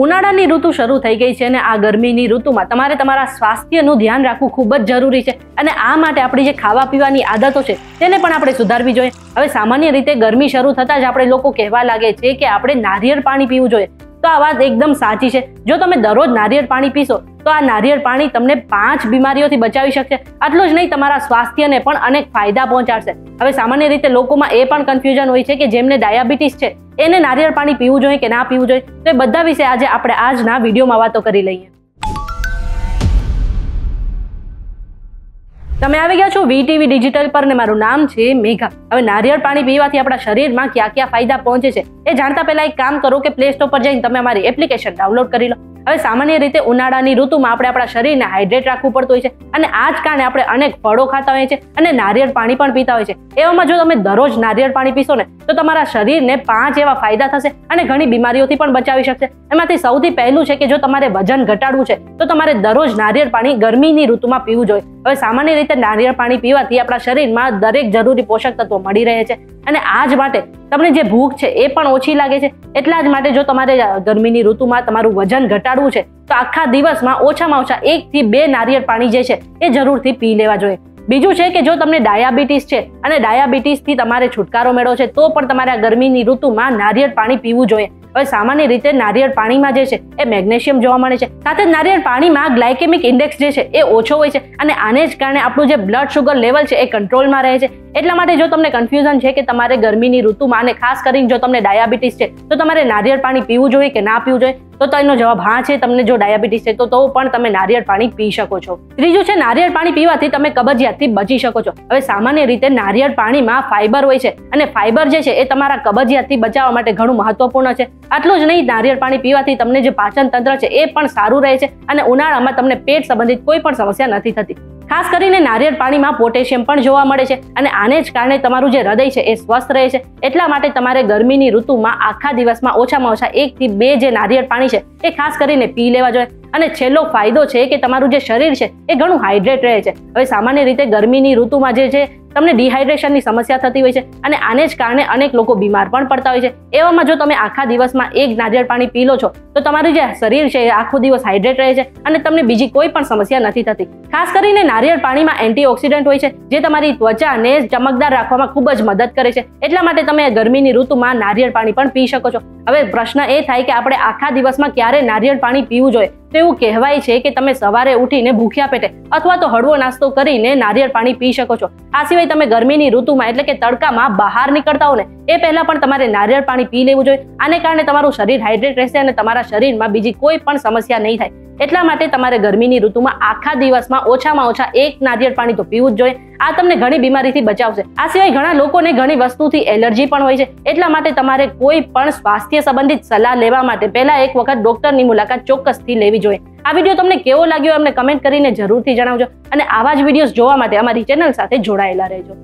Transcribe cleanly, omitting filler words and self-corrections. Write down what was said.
ઉનાળાની ઋતુ શરૂ થઈ ગઈ છે અને આ ગરમીની ઋતુમાં તમારે તમારા સ્વાસ્થ્યનું ધ્યાન રાખવું ખૂબ જ જરૂરી છે અને આ માટે આપણી જે ખાવા પીવાની આદતો છે તેને પણ આપણે સુધારવી જોઈએ। હવે સામાન્ય રીતે ગરમી શરૂ થતાં જ આપણે લોકો કહેવા લાગે છે કે આપણે નારિયેળ પાણી પીવું જોઈએ, તો આ વાત એકદમ સાચી છે। જો તમે દરરોજ નારિયેળ પાણી પીશો તો આ નારિયેળ પાણી તમને 5 બીમારીઓથી બચાવી શકશે। આટલું જ નહીં, તમારા સ્વાસ્થ્યને પણ અનેક ફાયદા પહોંચાડશે। હવે સામાન્ય રીતે લોકોમાં એ પણ કન્ફ્યુઝન હોય છે કે જેમને ડાયાબિટીસ છે એને નારિયેળ પાણી પીવું જોઈએ કે ના પીવું જોઈએ, તો એ બધા વિશે આજે આપણે આજના વિડીયોમાં વાતો કરી લઈએ। તમે આવી ગયા છો VTV ડિજિટલ પર ને મારું નામ છે મેઘા। હવે નારિયેળ પાણી પીવાથી આપણા શરીરમાં ક્યાં ક્યાં ફાયદા પહોંચે છે એ જાણતા પહેલા એક કામ કરો કે પ્લે સ્ટોર પર જઈને તમે અમારી એપ્લિકેશન ડાઉનલોડ કરી લો। હવે સામાન્ય રીતે ઉનાળાની ઋતુમાં આપણે આપણા શરીરને હાઇડ્રેટ રાખવું પડતું હોય છે અને આ જ કારણે આપણે અનેક ફળો ખાતા હોઈએ છીએ અને નારિયેળ પાણી પણ પીતા હોય છે। એવામાં જો તમે દરરોજ નારિયેળ પાણી પીશો ને તો તમારા શરીરને 5 એવા ફાયદા થશે અને ઘણી બીમારીઓથી પણ બચાવી શકશે। એમાંથી સૌથી પહેલું છે કે જો તમારે વજન ઘટાડવું છે તો તમારે દરરોજ નારિયેળ પાણી ગરમીની ઋતુમાં પીવું જોઈએ। હવે સામાન્ય રીતે નારિયેળ પાણી પીવાથી આપણા શરીરમાં દરેક જરૂરી પોષક તત્વો મળી રહે છે અને આ જ માટે તમને જે ભૂખ છે એ પણ ઓછી લાગે છે। એટલા જ માટે જો તમારે ગરમીની ઋતુમાં તમારું વજન ઘટાડવું છે તો આખા દિવસમાં ઓછામાં ઓછા 1 થી 2 નારિયેળ પાણી જે છે એ જરૂરથી પી લેવા જોઈએ। બીજું છે કે જો તમને ડાયાબિટીસ છે અને ડાયાબિટીસથી તમારે છુટકારો મેળવો છે તો પણ તમારે આ ગરમીની ઋતુમાં નારિયેળ પાણી પીવું જોઈએ। હવે સામાન્ય રીતે નારિયેળ પાણીમાં જે છે એ મેગ્નેશિયમ જોવા મળે છે, સાથે જ નારિયેળ પાણીમાં ગ્લાયકેમિક ઇન્ડેક્સ જે છે એ ઓછો હોય છે અને આને જ કારણે આપણું જે બ્લડ શુગર લેવલ છે એ કંટ્રોલમાં રહે છે। એટલા માટે જો તમને કન્ફ્યુઝન છે કે તમારે ગરમીની ઋતુમાં અને ખાસ કરીને જો તમને ડાયાબિટીસ છે તો તમારે નારિયેળ પાણી પીવું જોઈએ કે ના પીવું જોઈએ, તો એનો જવાબ હા છે। તમને જો ડાયાબિટીસ છે તો પણ તમે નારિયેળ પાણી પી શકો છો। ત્રીજું છે નારિયેળ પાણી પીવાથી તમે કબજિયાતથી બચી શકો છો। હવે સામાન્ય રીતે નારિયેળ પાણીમાં ફાઈબર હોય છે અને ફાઈબર જે છે એ તમારા કબજિયાતથી બચાવવા માટે ઘણું મહત્વપૂર્ણ છે। આટલું જ નહીં, નારિયેળ પાણી પીવાથી તમને જે પાચન તંત્ર છે એ પણ સારું રહે છે અને ઉનાળામાં તમને પેટ સંબંધિત કોઈ પણ સમસ્યા નથી થતી। ખાસ કરીને નારિયેળ પાણીમાં પોટેશિયમ પણ જોવા મળે છે અને આને જ કારણે તમારું જે હૃદય છે એ સ્વસ્થ રહે છે। એટલા માટે તમારે ગરમીની ઋતુમાં આખા દિવસમાં ઓછામાં ઓછા 1 થી 2 જે નારિયેળ પાણી છે એ ખાસ કરીને પી લેવા જોઈએ। અને છેલ્લો ફાયદો છે કે તમારું જે શરીર છે એ ઘણું હાઇડ્રેટ રહે છે। હવે સામાન્ય રીતે ગરમીની ઋતુમાં જે છે તમને ડિહાઇડ્રેશનની સમસ્યા થતી હોય છે અને આને જ કારણે અનેક લોકો બીમાર પણ પડતા હોય છે। એવામાં જો તમે આખા દિવસમાં 1 નારિયેળ પાણી પી લો છો તો તમારું જે શરીર છે એ આખો દિવસ હાઇડ્રેટ રહે છે અને તમને બીજી કોઈ પણ સમસ્યા નથી થતી। ખાસ કરીને નારિયેળ પાણીમાં એન્ટીઓક્સિડન્ટ હોય છે જે તમારી ત્વચાને ચમકદાર રાખવામાં ખૂબ જ મદદ કરે છે। એટલા માટે તમે ગરમીની ઋતુમાં નારિયેળ પાણી પણ પી શકો છો। હવે પ્રશ્ન એ થાય કે આપણે આખા દિવસમાં ક્યારે નારિયેળ પાણી પીવું જોઈએ, તો એવું કહેવાય છે કે તમે સવારે ઉઠીને ભૂખ્યા પેટે અથવા તો હળવો નાસ્તો કરીને નારિયેળ પાણી પી શકો છો। આ સિવાય તમે ગરમીની ઋતુમાં એટલે કે તડકામાં બહાર નીકળતા હો ને એ પહેલા પણ તમારે નારિયેળ પાણી પી લેવું જોઈએ। આને કારણે તમારું શરીર હાઇડ્રેટ રહેશે અને તમારા શરીરમાં બીજી કોઈ પણ સમસ્યા નહીં થાય। એટલા માટે તમારે ગરમીની ઋતુમાં આખા દિવસમાં ઓછામાં ઓછા 1 નારિયેળ પાણી તો પીવું જ જોઈએ। આ તમને ઘણી બીમારીથી બચાવશે। આ સિવાય ઘણા લોકોને ઘણી વસ્તુથી એલર્જી પણ હોય છે, એટલા માટે તમારે કોઈ પણ સ્વાસ્થ્ય સંબંધિત સલાહ લેવા માટે પહેલા એક વખત ડોક્ટરની મુલાકાત ચોક્કસથી લેવી જોઈએ। આ વિડીયો તમને કેવો લાગ્યો અમને કમેન્ટ કરીને જરૂરથી જણાવજો અને આવા જ વિડીયોઝ જોવા માટે અમારી ચેનલ સાથે જોડાયેલા રહેજો।